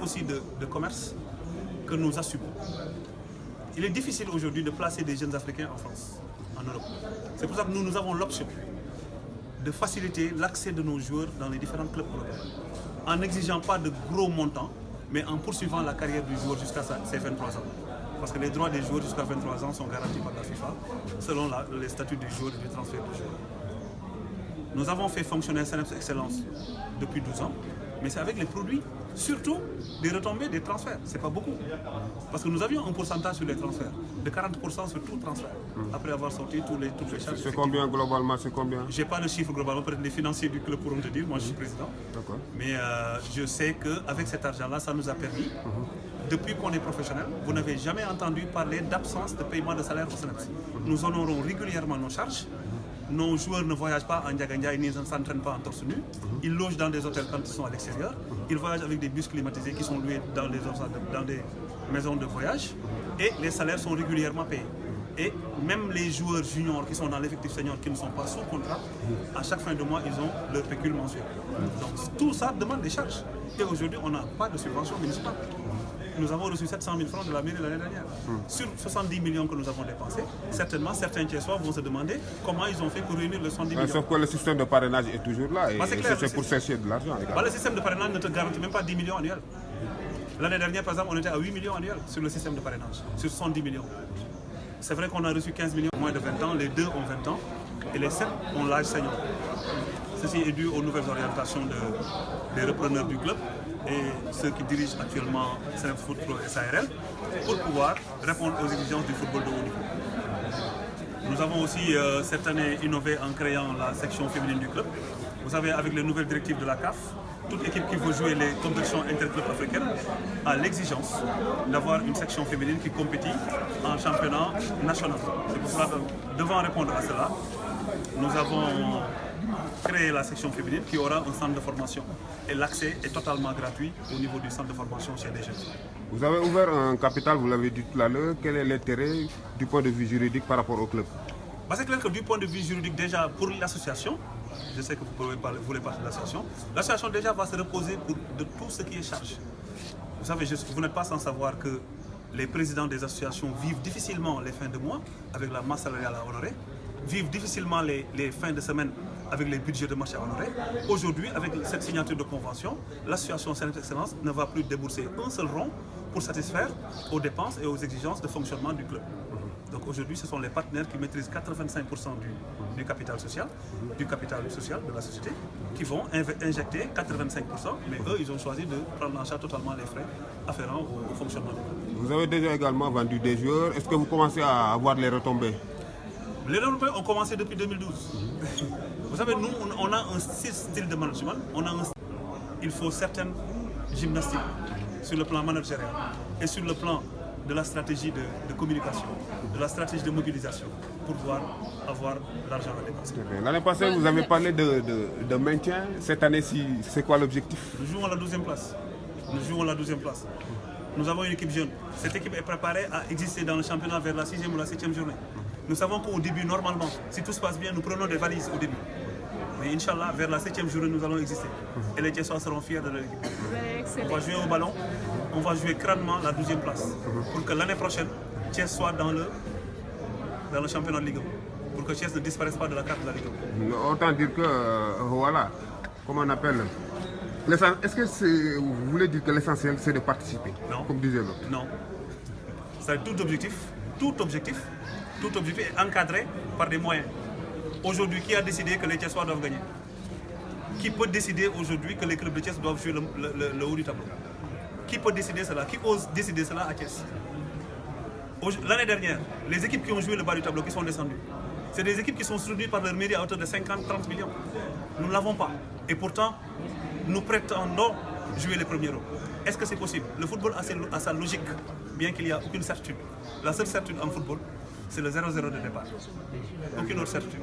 aussi de commerce que nous assumons. Il est difficile aujourd'hui de placer des jeunes Africains en France, en Europe. C'est pour ça que nous avons l'option de faciliter l'accès de nos joueurs dans les différents clubs européens, en n'exigeant pas de gros montants, mais en poursuivant la carrière du joueur jusqu'à ses 23 ans. Parce que les droits des joueurs jusqu'à 23 ans sont garantis par la FIFA, selon les statuts du joueur et du transfert du joueur. Nous avons fait fonctionner CNEPS Excellence depuis 12 ans, mais c'est avec les produits, surtout des retombées des transferts. Ce n'est pas beaucoup. Parce que nous avions un pourcentage sur les transferts, de 40% sur tout transfert, après avoir sorti toutes les charges. C'est combien globalement? C'est combien? Je n'ai pas le chiffre globalement, peut-être les financiers du club pourront te dire, moi je suis président. Mais je sais qu'avec cet argent-là, ça nous a permis, depuis qu'on est professionnel, vous n'avez jamais entendu parler d'absence de paiement de salaire au CNEPS. Nous honorons régulièrement nos charges. Nos joueurs ne voyagent pas en Ndiaganja, ils ne s'entraînent pas en torse nu. Ils logent dans des hôtels quand ils sont à l'extérieur. Ils voyagent avec des bus climatisés qui sont loués dans des maisons de voyage. Et les salaires sont régulièrement payés. Et même les joueurs juniors qui sont dans l'effectif senior, qui ne sont pas sous contrat, à chaque fin de mois, ils ont leur pécule mensuel. Donc tout ça demande des charges. Et aujourd'hui, on n'a pas de subvention municipale. Nous avons reçu 700 000 francs de la mairie l'année dernière. Sur 70 millions que nous avons dépensés, certainement certains Thiessois vont se demander comment ils ont fait pour réunir les 70 millions. Sauf que le système de parrainage est toujours là et c'est pour chercher de l'argent. Le système de parrainage ne te garantit même pas 10 millions annuels. L'année dernière, par exemple, on était à 8 millions annuels sur le système de parrainage, sur 70 millions. C'est vrai qu'on a reçu 15 millions moins de 20 ans, les 2 ont 20 ans et les 7 ont l'âge senior. Ceci est dû aux nouvelles orientations des repreneurs du club et ceux qui dirigent actuellement CNEPS Foot Pro et SARL pour pouvoir répondre aux exigences du football de haut niveau. Nous avons aussi cette année innové en créant la section féminine du club. Vous savez, avec les nouvelles directives de la CAF, toute équipe qui veut jouer les compétitions interclubs africaines a l'exigence d'avoir une section féminine qui compétit en championnat national. C'est pour cela que, devant répondre à cela, nous avons créé la section féminine qui aura un centre de formation. Et l'accès est totalement gratuit au niveau du centre de formation chez les jeunes. Vous avez ouvert un capital, vous l'avez dit tout à l'heure. Quel est l'intérêt du point de vue juridique par rapport au club? C'est clair que du point de vue juridique, déjà pour l'association, je sais que vous voulez parler de l'association déjà va se reposer de tout ce qui est charge. Vous savez, vous n'êtes pas sans savoir que les présidents des associations vivent difficilement les fins de mois avec la masse salariale à honorer, vivent difficilement les fins de semaine avec les budgets de match à honorer. Aujourd'hui, avec cette signature de convention, l'association CNEPS Excellence ne va plus débourser un seul rond pour satisfaire aux dépenses et aux exigences de fonctionnement du club. Donc aujourd'hui, ce sont les partenaires qui maîtrisent 85% du capital social, de la société, qui vont injecter 85%, mais eux, ils ont choisi de prendre en charge totalement les frais afférents au fonctionnement du club. Vous avez déjà également vendu des joueurs. Est-ce que vous commencez à avoir les retombées? Les retombées ont commencé depuis 2012. Vous savez, nous, on a un style de management, il faut certaines gymnastiques sur le plan managérial et sur le plan de la stratégie de communication, de la stratégie de mobilisation pour pouvoir avoir l'argent à dépenser. L'année passée, vous avez parlé de maintien. Cette année-ci, c'est quoi l'objectif? Nous jouons à la 12e place. Nous avons une équipe jeune. Cette équipe est préparée à exister dans le championnat vers la 6e ou la 7e journée. Nous savons qu'au début, normalement, si tout se passe bien, nous prenons des valises au début. Mais Inch'Allah, vers la 7e journée, nous allons exister. Et les Thiessois seront fiers de leur équipe. On va jouer au ballon, on va jouer crânement la 12e place. Pour que l'année prochaine, Thiès soit dans le championnat de Ligue 1. Pour que Thiès ne disparaisse pas de la carte de la Ligue 1. Autant dire que, voilà, comment on appelle? Est-ce que vous voulez dire que l'essentiel, c'est de participer? Non. Comme disait l'autre. Non. C'est tout objectif est encadré par des moyens. Aujourd'hui, qui a décidé que les Thiessois doivent gagner? Qui peut décider aujourd'hui que les clubs de Thiès doivent jouer le haut du tableau? Qui peut décider cela? Qui ose décider cela à Thiès? L'année dernière, les équipes qui ont joué le bas du tableau, qui sont descendues, c'est des équipes qui sont soutenues par leur mairie à hauteur de 50-30 millions. Nous ne l'avons pas. Et pourtant, nous prétendons jouer les premiers rôles. Est-ce que c'est possible? Le football a sa logique, bien qu'il n'y ait aucune certitude. La seule certitude en football, c'est le 0-0 de départ. Aucune autre certitude.